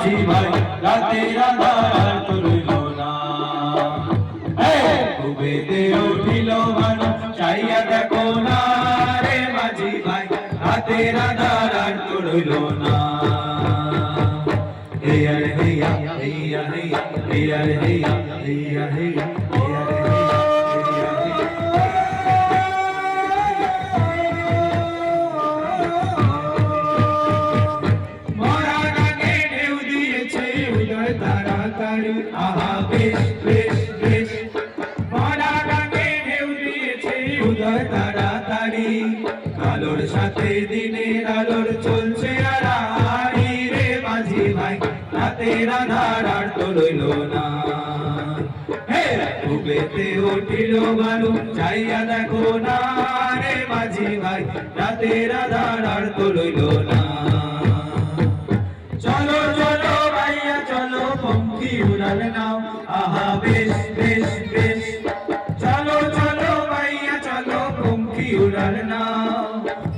মাঝি ভাই রাতের আধার তুলিল না। কুবেতে উঠিল মানু চাইয়া দেখো না রে মাঝি ভাই রাতের আধার তুলিল না। হেয়া রে হেয়া হেয়া হেয়া হেয়া রে হেয়া হেয়া হেয়া হেয়া রে হেয়া হেয়া হেয়া। মরার আগে ঢেউ দিয়েছে উদয় তাড়াতাড়ি আহা বেশ বেশ বেশ। মরার আগে ঢেউ দিয়েছে উদয় তাড়াতাড়ি আলোর সাথে দিনের আলোর চলছে আড়াআড়ি রে মাঝি ভাই রাতের আধার আর তো রইল না। কুবেতে উঠিল মানু চাইয়া দেখো না রে মাঝি ভাই রাতের আধার আর তো রইল না। চলো চলো ভাইয়া চলো পঙ্খী উড়াল নাও আহা বেশ বেশ বেশ। চলো চলো ভাইয়া চলো পঙ্খী উড়াল নাও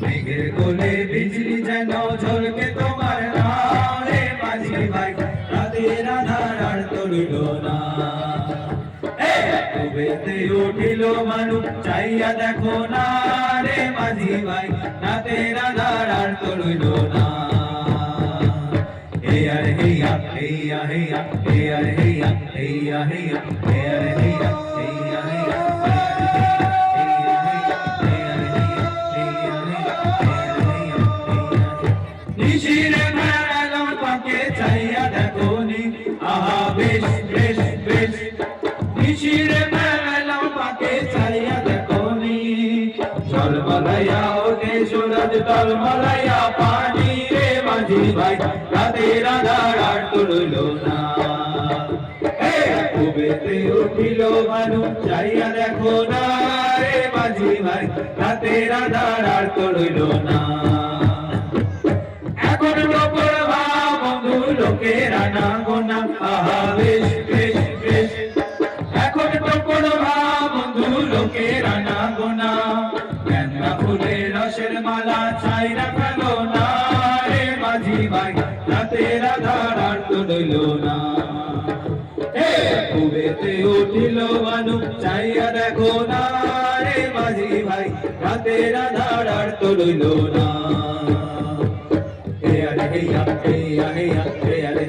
মেঘের কোলে বিজলি যেন ঝলকে তোমার নাও রে মাঝি ভাই রাতের আধার আর তো রইল না। কুবেতে উঠিল মানু চাইয়া দেখো না রে মাঝি ভাই রাতের আধার আর তো রইল না। হেয়া রে হেয়া হেয়া হেয়া হেয়া রে হেয়া হেয়া হেয়া হেয়া রে হেয়া হেয়া হেয়া। নিশিরে ভেড়ালাম পাকে চাইয়া দেখো নি আহা বেশ বেশ বেশ। নিশিরে ভেড়ালাম পাকে চাইয়া দেখো নি ঝলমলাইয়া ওঠে সূরজ টলমলাইয়া পানি রে মাঝি ভাই রাতের আধার আর তো রইল না। কুবেতে উঠিল মানু চাইয়া দেখো না রে মাঝি ভাই রাতের আধার আর তো রইল না। এখন টপর ভা বন্ধু লোকের আনা গোনা আহা বেশ বেশ বেশ। এখন টপর ভা বন্ধু লোকের আনা গোনা গেন্দা ফুলের রসের মালা ছাইরা ফেলো না রে মাঝি ভাই রাতের আধার আর তো রইল না। কুবেতে উঠিল মানু চাইয়া দেখো না রে মাঝি ভাই রাতের আধার আর তো রইল না। হেয়া রে হেয়া হেয়া হেয়া হেয়া রে